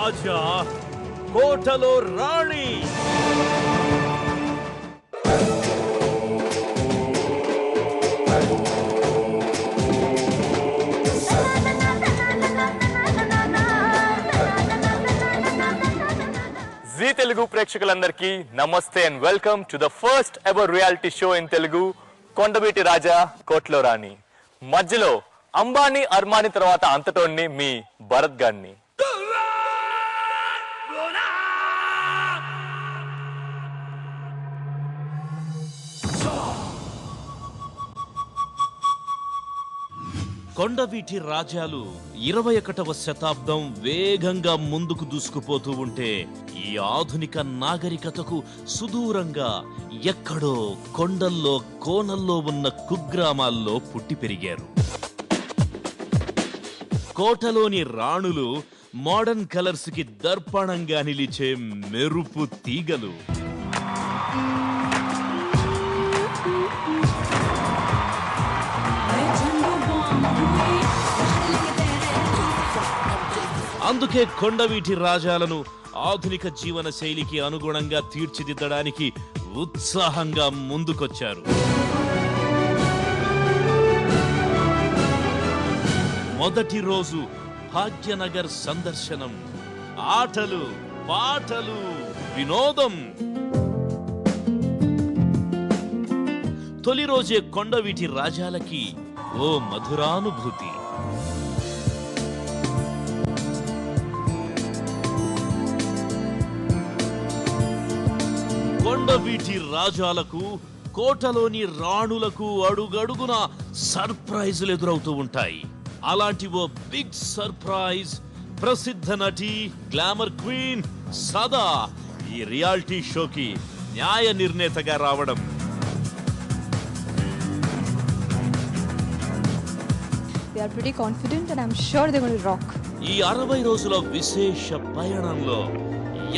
రాజా కోటలో రాణి. జీ తెలుగు ప్రేక్షకులందరికీ నమస్తే and welcome to the first ever reality show in Telugu, Kondaveeti Raja కోట్లో రాణి. మధ్యలో అంబానీ అర్మానీ తర్వాత అంతటోని మీ భరత్ గారిని. కొండవీటి రాజాలు 21వ శతాబ్దం వేగంగా ముందుకు దూసుకుపోతూ ఉంటే ఈ ఆధునిక నాగరికతకు సుదూరంగా ఎక్కడో కొండల్లో కోనల్లో ఉన్న కుగ్రామాల్లో పుట్టి పెరిగారు. కోటలోని రాణులు మోడర్న్ కలర్స్ కి దర్పణంగా నిలిచే మెరుపు తీగలు. అందుకే కొండవీటి రాజాలను ఆధునిక జీవన శైలికి అనుగుణంగా తీర్చిదిద్దడానికి ఉత్సాహంగా ముందుకొచ్చారు. మొదటి రోజు భాగ్యనగర్ సందర్శనం, ఆటలు పాటలు వినోదం. తొలి రోజే కొండవీటి రాజాలకి ఓ మధురానుభూతి. కొండవీటి రాజాలకు కోటలోని రాణులకు అడుగడుగున సర్ప్రైజులు ఎదురవుతూ ఉంటాయి. అలాంటి ఓ బిగ్ సర్ప్రైజ్ ప్రసిద్ధ నటి గ్లామర్ క్వీన్ సదా ఈ రియాలిటీ షోకి న్యాయ నిర్ణేతగా రావడం. They are pretty confident and I'm sure they're going to rock. ఈ 60 రోజుల విశేష పయనంలో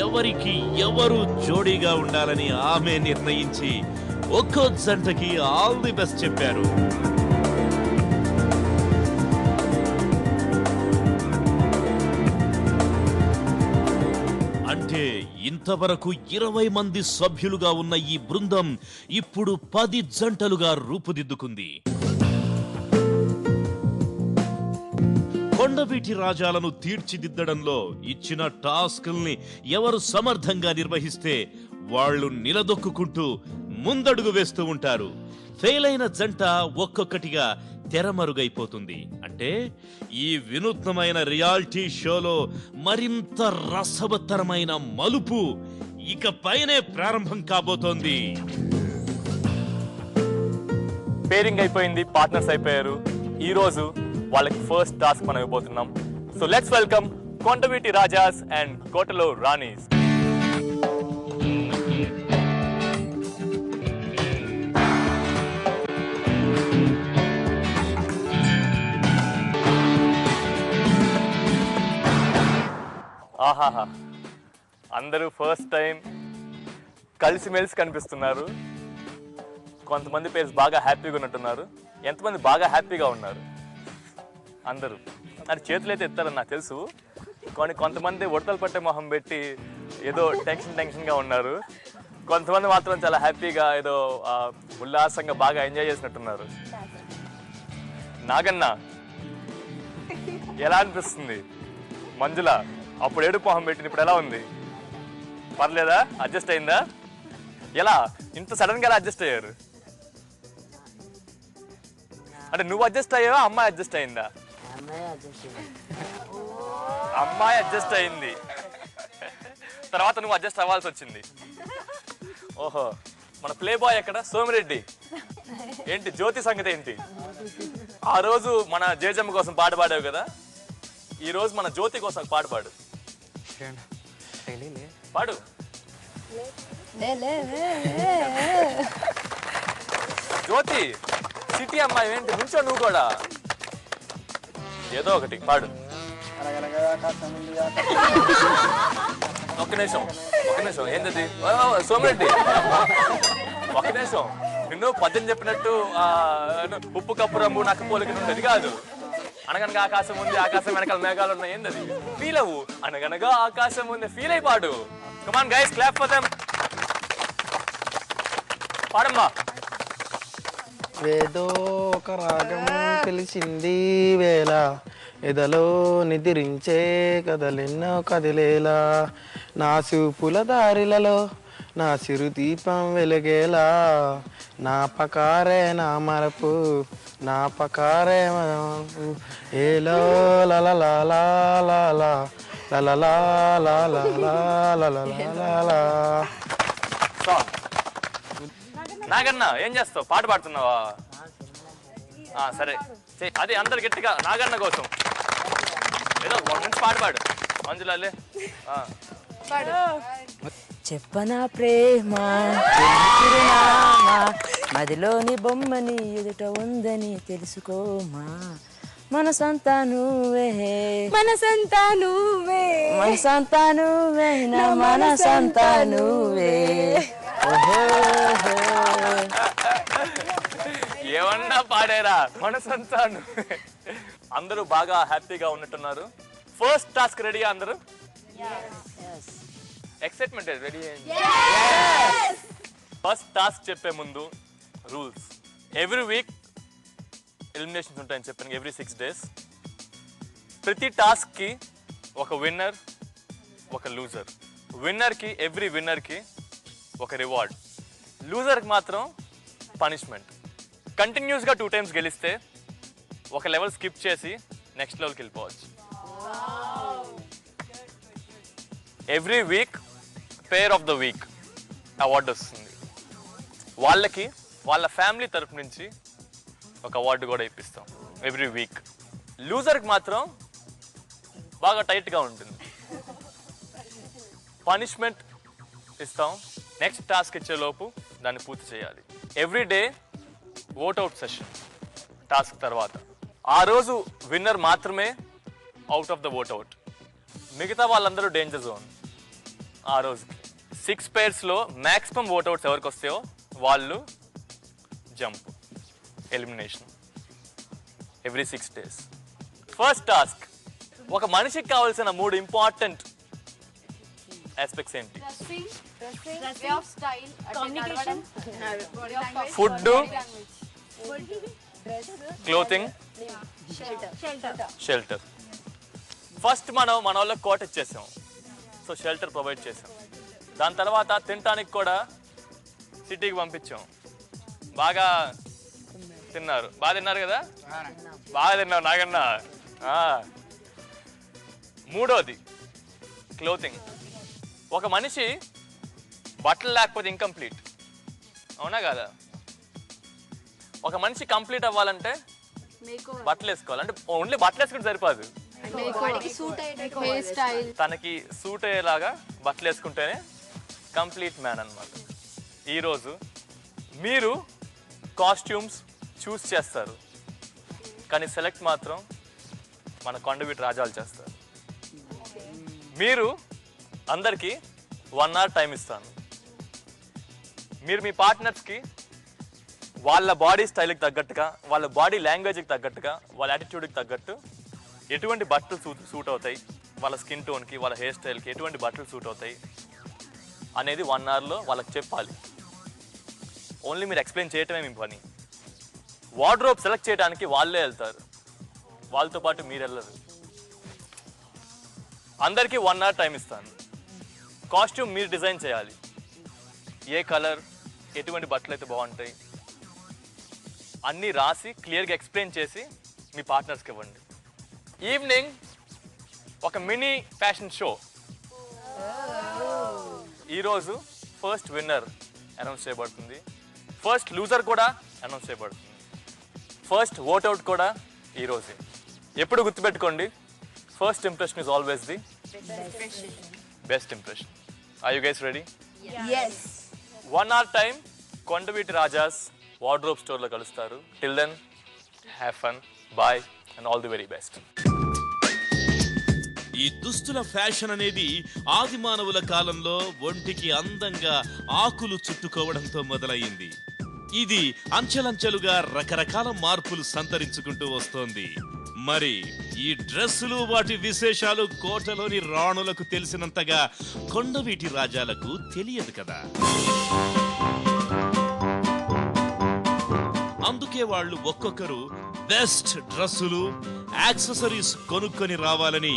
ఎవరికి ఎవరు జోడీగా ఉండాలని ఆమె నిర్ణయించి ఒక్కో జంటకి ఆల్ ది బెస్ట్ చెప్పారు. అంటే ఇంతవరకు 20 మంది సభ్యులుగా ఉన్న ఈ బృందం ఇప్పుడు 10 జంటలుగా రూపుదిద్దుకుంది. కొండవీటి రాజాలను తీర్చిదిద్దడంలో ఇచ్చిన టాస్కుల్ని ఎవరు సమర్థంగా నిర్వహిస్తే వాళ్ళు నిలదొక్కుంటూ ముందడుగు వేస్తూ ఉంటారు. ఫెయిల్ అయిన జంట ఒక్కొక్కటిగా తెరమరుగైపోతుంది. అంటే ఈ వినూత్నమైన రియాలిటీ షోలో మరింత రసవత్తరమైన మలుపు ఇక పైనే ప్రారంభం కాబోతోంది. పేరింగ్ అయిపోయింది, పార్ట్నర్స్ అయిపోయారు. ఈ రోజు వాళ్ళకి ఫస్ట్ టాస్క్ మనం ఇవ్వబోతున్నాం. So let's welcome Kondaveeti Rajas and కోటలో రాణీస్. ఆహాహా, అందరూ ఫస్ట్ టైం కలిసిమెలిసి కనిపిస్తున్నారు. కొంతమంది పేర్స్ బాగా హ్యాపీగా ఉన్నట్టున్నారు. ఎంతమంది బాగా హ్యాపీగా ఉన్నారు? అందరూ అది చేతులు అయితే ఎత్తారని నాకు తెలుసు, కానీ కొంతమంది ఉడతలు పట్టే మొహం పెట్టి ఏదో టెన్షన్గా ఉన్నారు. కొంతమంది మాత్రం చాలా హ్యాపీగా ఏదో ఉల్లాసంగా బాగా ఎంజాయ్ చేసినట్టున్నారు. నాగన్న ఎలా అనిపిస్తుంది? మంజుల అప్పుడు ఏడుపు మొహం పెట్టింది, ఇప్పుడు ఎలా ఉంది? పర్లేదా? అడ్జస్ట్ అయిందా? ఎలా ఇంత సడన్గా ఎలా అడ్జస్ట్ అయ్యారు? అంటే నువ్వు అడ్జస్ట్ అయ్యావా, అమ్మాయి అడ్జస్ట్ అయిందా? అమ్మాయి అడ్జస్ట్ అయింది, తర్వాత నువ్వు అడ్జస్ట్ అవ్వాల్సి వచ్చింది. ఓహో, మన ప్లే బాయ్ ఎక్కడ? సోమిరెడ్డి ఏంటి జ్యోతి సంగతి ఏంటి? ఆ రోజు మన జేజమ్మ కోసం పాట పాడావు కదా, ఈ రోజు మన జ్యోతి కోసం పాట పాడు. పాడు. జ్యోతి సిటీ అమ్మాయి ఏంటి నుంచో, నువ్వు కూడా ఏదో ఒకటి పాడు. ఒక్క నిమిషం ఏంటది? సోమిరెడ్డి ఒక్క నిమిషం, నిన్ను పద్యం చెప్పినట్టు ఉప్పు కప్పు రంగు నక్క పోలికి ఉండేది కాదు. అనగనగా ఆకాశం ఉంది, ఆకాశం వెనకాల మేఘాలు ఉన్నాయి. ఏంది అది? ఫీల్ అవ్వు. అనగనగా ఆకాశం ఉంది, ఫీల్ అయి పాడు. Come on guys, clap for them. పాడమ్మా. ఏదో ఒక రాగం తెలిసింది వేళ, ఎదలో నిద్రించే కదలెన్నో కదిలేలా, నా చూపుల దారిలలో నా చిరు దీపం వెలిగేలా, నా పకారే నా మరపు, నా పకారే మరపు, ఏలో లలలాలా నాగన్న ఏం చేస్తావు? పాట పాడుతున్నావా? సరే అదే అందరు గట్టిగా నాగన్న కోసం ఏదో ఒక నుంచి పాట పాడు. మంజులాలే చెప్పనా ప్రేమ చిరునామా, మదిలోని బొమ్మని ఎదుట ఉందని తెలుసుకోమా, మనసంతా నువ్వే మనసంతా నువ్వే మనసంతా నువ్వే నా మనసంతా నువ్వే. ఏమన్నా పాడారా? మనసంతా నువ్వే. అందరూ బాగా హ్యాపీగా ఉన్నట్టున్నారు. ఫస్ట్ టాస్క్ రెడీ అందరూ? Excitement ready? ఫస్ట్ టాస్క్ చెప్పే ముందు రూల్స్. ఎవ్రీ వీక్ ఎలిమినేషన్స్ ఉంటాయని చెప్పాను. ఎవ్రీ 6 days ప్రతి టాస్క్కి ఒక విన్నర్, ఒక లూజర్. విన్నర్కి ఎవ్రీ విన్నర్కి ఒక రివార్డ్, లూజర్కి మాత్రం పనిష్మెంట్. కంటిన్యూస్గా 2 times గెలిస్తే ఒక లెవెల్ స్కిప్ చేసి నెక్స్ట్ లెవెల్కి వెళ్ళిపోవచ్చు. Every week pair of the week award వస్తుంది. వాళ్ళకి వాళ్ళ ఫ్యామిలీ తరపు నుంచి ఒక అవార్డు కూడా ఇప్పిస్తాం ఎవ్రీ వీక్. లూజర్కి మాత్రం బాగా టైట్గా ఉంటుంది, పనిష్మెంట్ ఇస్తాం. నెక్స్ట్ టాస్క్ ఇచ్చేలోపు దాన్ని పూర్తి చేయాలి. ఎవ్రీ డే ఓట్అవుట్ సెషన్ టాస్క్ తర్వాత. ఆ రోజు విన్నర్ మాత్రమే అవుట్ ఆఫ్ ద ఓట్అవుట్, మిగతా వాళ్ళందరూ డేంజర్ జోన్. ఆ రోజుకి 6 pairsలో మ్యాక్సిమం ఓట్అవుట్స్ ఎవరికి వస్తాయో వాళ్ళు jump, elimination. Every 6 days. First task, ఒక మనిషికి కావాల్సిన 3 ఇంపార్టెంట్ ఆస్పెక్ట్స్ ఏంటి? Food, clothing, shelter. ఫస్ట్ మన వాళ్ళకి కోట ఇచ్చేసాం, సో షెల్టర్ ప్రొవైడ్ చేసాం. దాని తర్వాత తినటానికి కూడా సిటీకి పంపించాం. బాగా తిన్నారు, బాగా తిన్నారు కదా? బాగా తిన్నారు నాగన్న. మూడోది క్లోతింగ్. ఒక మనిషి బట్టలు లేకపోతే ఇంకంప్లీట్, అవునా కదా? ఒక మనిషి కంప్లీట్ అవ్వాలంటే బట్టలు వేసుకోవాలి. అంటే ఓన్లీ బట్టలు వేసుకుంటే సరిపోదు, తనకి సూట్ అయ్యేలాగా బట్టలు వేసుకుంటేనే కంప్లీట్ మ్యాన్ అన్నమాట. ఈరోజు మీరు కాస్ట్యూమ్స్ చూస్ చేస్తారు, కానీ సెలెక్ట్ మాత్రం మన కొండవీటి రాజాలు చేస్తారు. మీరు అందరికీ 1 hour టైం ఇస్తాను. మీరు మీ పార్ట్నర్స్కి వాళ్ళ బాడీ స్టైల్కి తగ్గట్టుగా, వాళ్ళ బాడీ లాంగ్వేజ్కి తగ్గట్టుగా, వాళ్ళ యాటిట్యూడ్కి తగ్గట్టు ఎటువంటి బట్టలు సూట్ అవుతాయి, వాళ్ళ స్కిన్ టోన్కి, వాళ్ళ హెయిర్ స్టైల్కి ఎటువంటి బట్టలు సూట్ అవుతాయి అనేది 1 hourలో వాళ్ళకి చెప్పాలి. ఓన్లీ మీరు ఎక్స్ప్లెయిన్ చేయటమే మీ పని. వార్డ్రోబ్ సెలెక్ట్ చేయడానికి వాళ్ళే వెళ్తారు, వాళ్ళతో పాటు మీరు వెళ్ళరు. అందరికీ 1 hour టైం ఇస్తాను. కాస్ట్యూమ్ మీరు డిజైన్ చేయాలి. ఏ కలర్, ఎటువంటి బట్టలు అయితే బాగుంటాయి అన్నీ రాసి క్లియర్గా ఎక్స్ప్లెయిన్ చేసి మీ పార్ట్నర్స్కి ఇవ్వండి. ఈవినింగ్ ఒక మినీ ఫ్యాషన్ షో. ఈరోజు ఫస్ట్ విన్నర్ అనౌన్స్ చేయబడుతుంది, ఫస్ట్ లూజర్ కూడా అనౌన్స్ చేయబడుతుంది, ఫస్ట్ ఓట్అవుట్ కూడా ఈరోజే. ఎప్పుడు గుర్తుపెట్టుకోండి, first impression is always the best impression. Are you guys ready? Yes. 1 hour time Kondaveeti Rajas wardrobe స్టోర్లో కలుస్తారు. Till then have fun, bye and all the very best. ఈ దుస్తుల ఫ్యాషన్ అనేది ఆది మానవుల కాలంలో ఒంటికి అందంగా ఆకులు చుట్టుకోవడంతో మొదలయ్యింది. ఇది అంచెలంచెలుగా రకరకాల మార్పులు సంతరించుకుంటూ వస్తోంది. మరి ఈ డ్రెస్సులు వాటి విశేషాలు కోటలోని రాణులకు తెలిసినంతగా కొండవీటి రాజాలకు తెలియదు కదా. అందుకే వాళ్ళు ఒక్కొక్కరు బెస్ట్ డ్రెస్సులు, యాక్సెసరీస్ కొనుక్కొని రావాలని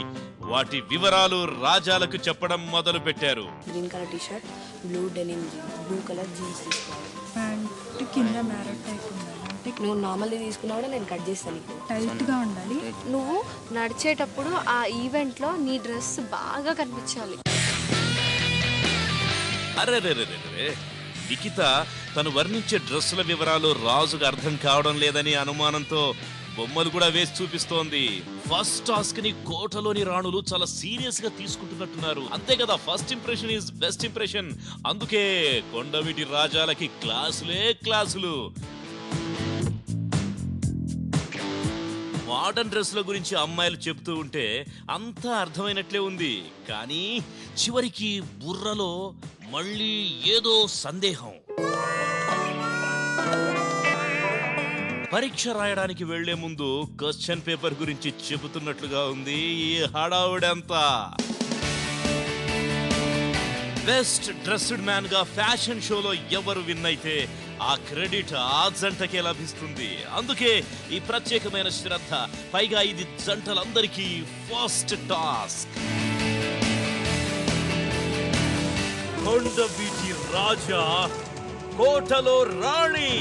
వాటి వివరాలు రాజాలకు చెప్పడం మొదలు పెట్టారు. Green colour T shirt, blue denim jeans, blue colour jeans తీసుకోవాలి. ప్యాంట్ కింద మ్యారట్ టైప్ ఉండాలి. అంటే నువ్వు నార్మల్ది తీసుకున్నా కూడా నేను కట్ చేస్తాను నీకు. టైట్గా ఉండాలి. నువ్వు నడిచేటప్పుడు ఆ ఈవెంట్లో నీ డ్రెస్ బాగా కనిపించాలి. అరే నిఖిత తను వర్ణించే డ్రెస్సుల వివరాలు రాజుకు అర్థం కావడం లేదని అనుమానంతో బొమ్మలు కూడా వేసి చూపిస్తోంది. ఫస్ట్ టాస్క్ ని కోటలోని రాణులు చాలా సీరియస్ గా తీసుకుంటున్నట్టున్నారు. అంతే కదా, first impression is best impression. అందుకే కొండవీటి రాజాలకి క్లాసులే క్లాసులు. మోడర్న్ డ్రెస్ల గురించి అమ్మాయిలు చెబుతూ ఉంటే అంతా అర్థమైనట్లే ఉంది. కానీ చివరికి బుర్రలో మళ్ళీ ఏదో సందేహం. పరీక్ష రాయడానికి వెళ్లే ముందు క్వశ్చన్ పేపర్ గురించి చెబుతున్నట్లుగా ఉంది ఈ హడావుడంతా. బెస్ట్ డ్రెస్డ్ మ్యాన్ గా ఫ్యాషన్ షోలో ఎవరు విన్ అయితే ఆ క్రెడిట్ ఆ జంటకే లభిస్తుంది. అందుకే ఈ ప్రత్యేకమైన శ్రద్ధ. పైగా ఇది జంటలందరికీ ఫస్ట్ టాస్క్. కొండవీటి రాజా, కోటలో రాణి.